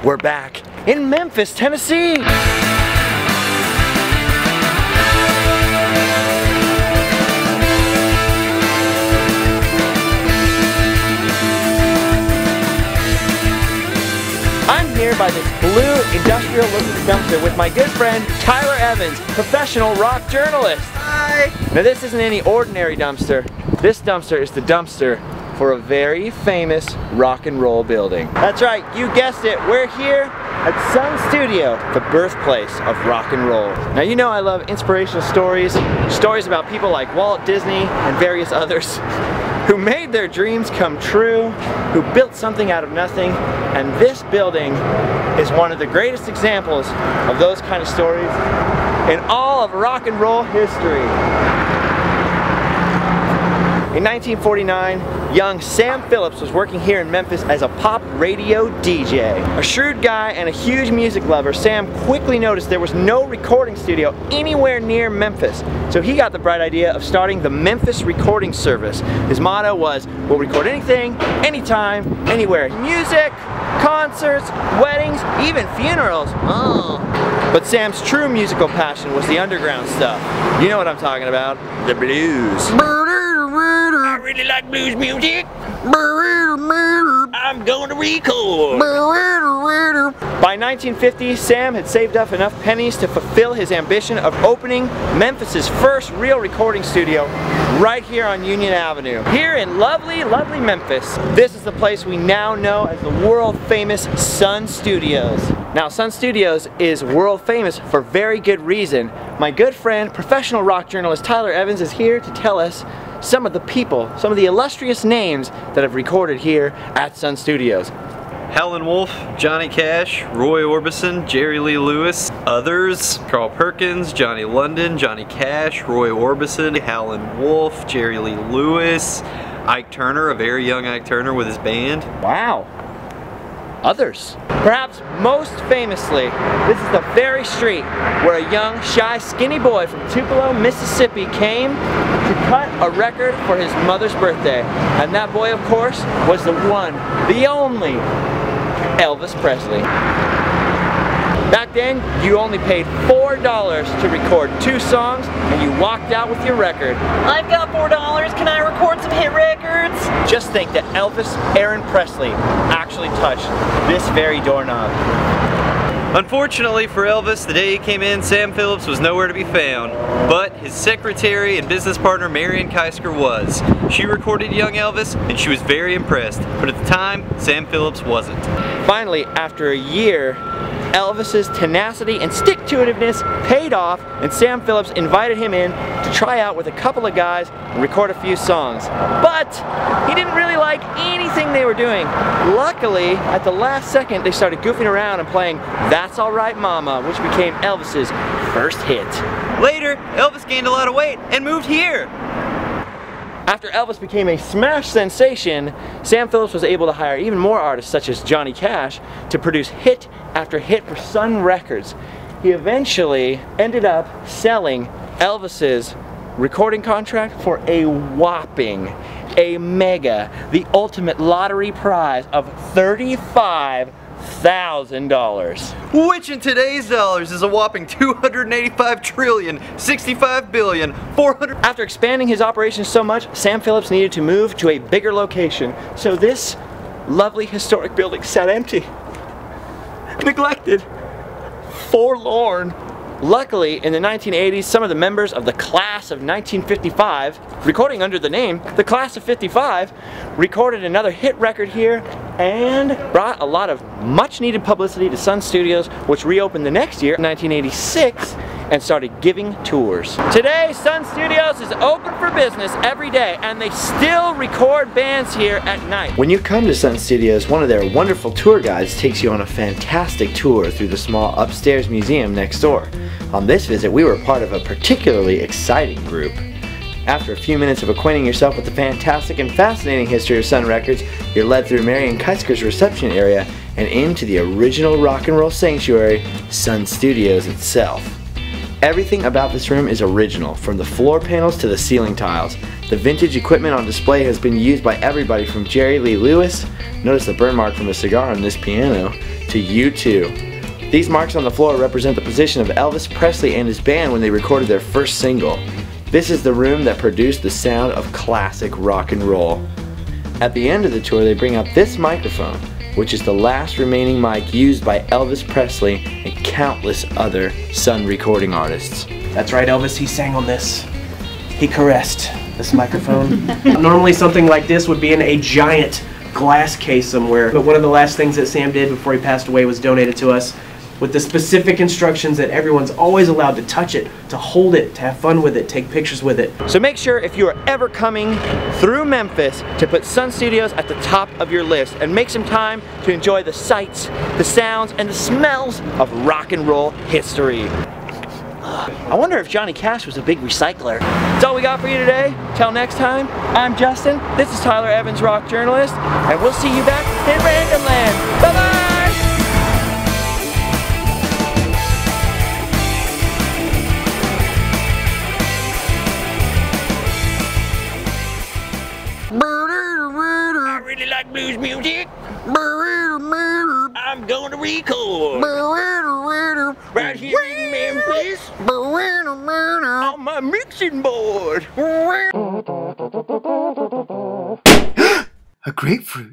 We're back in Memphis, Tennessee. I'm here by this blue industrial looking dumpster with my good friend Tyler Evans, professional rock journalist. Hi! Now this isn't any ordinary dumpster. This dumpster is the dumpster for a very famous rock and roll building. That's right, you guessed it, we're here at Sun Studio, the birthplace of rock and roll. Now you know I love inspirational stories about people like Walt Disney and various others who made their dreams come true, who built something out of nothing, and this building is one of the greatest examples of those kind of stories in all of rock and roll history. In 1949, young Sam Phillips was working here in Memphis as a pop radio DJ. A shrewd guy and a huge music lover, Sam quickly noticed there was no recording studio anywhere near Memphis. So he got the bright idea of starting the Memphis Recording Service. His motto was, we'll record anything, anytime, anywhere. Music, concerts, weddings, even funerals. Oh. But Sam's true musical passion was the underground stuff. You know what I'm talking about, the blues. I really like blues music. I'm going to record. By 1950, Sam had saved up enough pennies to fulfill his ambition of opening Memphis's first real recording studio right here on Union Avenue. Here in lovely, lovely Memphis. This is the place we now know as the world famous Sun Studios. Now Sun Studios is world famous for very good reason. My good friend, professional rock journalist Tyler Evans is here to tell us some of the people, some of the illustrious names that have recorded here at Sun Studios. Howlin' Wolf, Johnny Cash, Roy Orbison, Jerry Lee Lewis, others, Carl Perkins, Johnny London, Johnny Cash, Roy Orbison, Howlin' Wolf, Jerry Lee Lewis, Ike Turner, a very young Ike Turner with his band. Wow. Others. Perhaps most famously, this is the very street where a young, shy, skinny boy from Tupelo, Mississippi came to cut a record for his mother's birthday. And that boy, of course, was the one, the only Elvis Presley. Back then, you only paid $4 to record 2 songs and you walked out with your record. I've got $4, can I record some hit records? Just think that Elvis Aaron Presley actually touched this very doorknob. Unfortunately for Elvis, the day he came in, Sam Phillips was nowhere to be found, but his secretary and business partner Marion Keisker was. She recorded young Elvis and she was very impressed, but at the time, Sam Phillips wasn't. Finally, after a year, Elvis's tenacity and stick-to-itiveness paid off, and Sam Phillips invited him in to try out with a couple of guys and record a few songs. But he didn't really like anything they were doing. Luckily, at the last second, they started goofing around and playing That's Alright Mama, which became Elvis's first hit. Later, Elvis gained a lot of weight and moved here. After Elvis became a smash sensation, Sam Phillips was able to hire even more artists such as Johnny Cash to produce hit after hit for Sun Records. He eventually ended up selling Elvis's recording contract for a whopping, a mega, the ultimate lottery prize of $35,000. Which in today's dollars is a whopping 285,065,400,000,400. After expanding his operations so much, Sam Phillips needed to move to a bigger location. So this lovely historic building sat empty, neglected, forlorn. Luckily, in the 1980s, some of the members of the class of 1955, recording under the name the Class of 55, recorded another hit record here and brought a lot of much needed publicity to Sun Studios, which reopened the next year, 1986, and started giving tours. Today, Sun Studios is open for business every day, and they still record bands here at night. When you come to Sun Studios, one of their wonderful tour guides takes you on a fantastic tour through the small upstairs museum next door. On this visit, we were part of a particularly exciting group. After a few minutes of acquainting yourself with the fantastic and fascinating history of Sun Records, you're led through Marion Keisker's reception area and into the original rock and roll sanctuary, Sun Studios itself. Everything about this room is original, from the floor panels to the ceiling tiles. The vintage equipment on display has been used by everybody from Jerry Lee Lewis, notice the burn mark from a cigar on this piano, to U2. These marks on the floor represent the position of Elvis Presley and his band when they recorded their first single. This is the room that produced the sound of classic rock and roll. At the end of the tour, they bring out this microphone, which is the last remaining mic used by Elvis Presley and countless other Sun recording artists. That's right, Elvis, he sang on this. He caressed this microphone. Normally something like this would be in a giant glass case somewhere, but one of the last things that Sam did before he passed away was donate it to us with the specific instructions that everyone's always allowed to touch it, to hold it, to have fun with it, take pictures with it. So make sure if you are ever coming through Memphis to put Sun Studios at the top of your list and make some time to enjoy the sights, the sounds, and the smells of rock and roll history. I wonder if Johnny Cash was a big recycler. That's all we got for you today. Till next time, I'm Justin, this is Tyler Evans, rock journalist, and we'll see you back in Randomland. Bye-bye! I really like blues music. I'm going to record right here in Memphis on my mixing board. A grapefruit.